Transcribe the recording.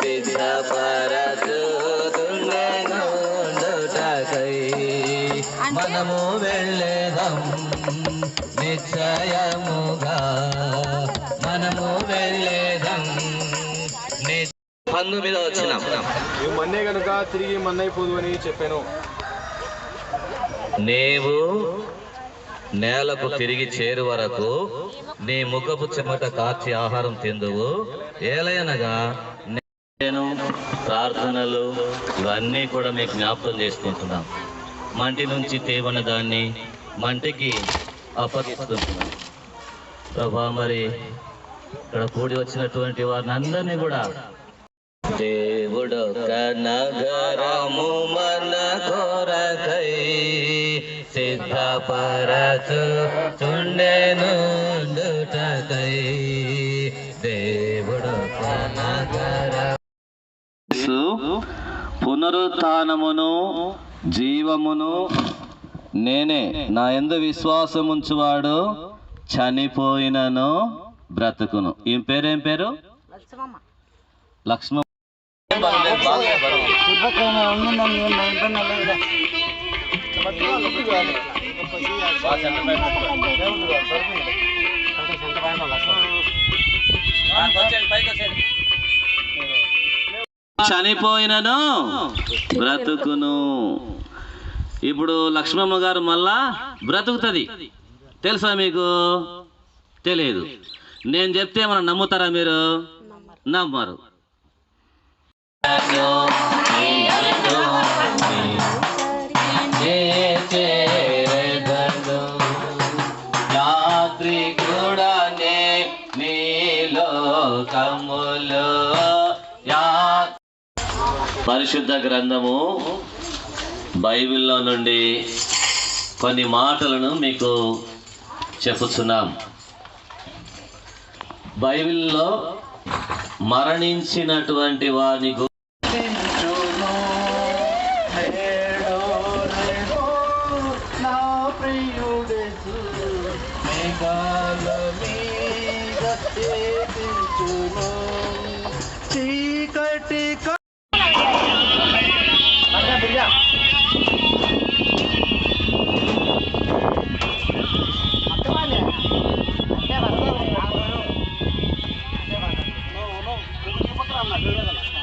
సిద్ధపరచుతుండెనుండుటకై మనము వెళ్ళేదం నిశ్చయముగా మనము వెళ్ళేదం. 19వ వచనం, మన్నే గనుక తిరిగి మన్నైపోదు అని చెప్పాను. నీవు నేలకు తిరిగి చేరు వరకు నీ ముఖపు చెమట కార్చి ఆహారం తిందువు. ఏలయనగా నేను ప్రార్థనలు ఇవన్నీ కూడా మీకు జ్ఞాపకం చేసుకుంటున్నాం. మంటి నుంచి తేవన దాన్ని మంటికి అప్పగిస్తున్నాం. ప్రభా, మరి ఇక్కడ కూడి వచ్చినటువంటి వారిని అందరినీ కూడా దేవుడొక్క నగరము మన కొరకై సిద్ధపరచుచుండెనుండుటకై దేవుడొక్క నగరము. పునరుత్థానమును జీవమును నేనే. నా యందు విశ్వాసముంచువాడు చనిపోయినను బ్రతుకును. ఏం పేరు? లక్ష్మ. చనిపోయినను బ్రతుకును. ఇప్పుడు లక్ష్మమ్మ గారు మళ్ళా బ్రతుకుతుంది. తెలుసా మీకు? తెలియదు. నేను చెప్తే మనం నమ్ముతారా? మీరు నమ్మరు. యాత్రి కూడా నీలోకములో పరిశుద్ధ గ్రంథము బైబిల్లో నుండి కొన్ని మాటలను మీకు చెప్పుచున్నాం. బైబిల్లో మరణించినటువంటి వారిని చనిపోయినను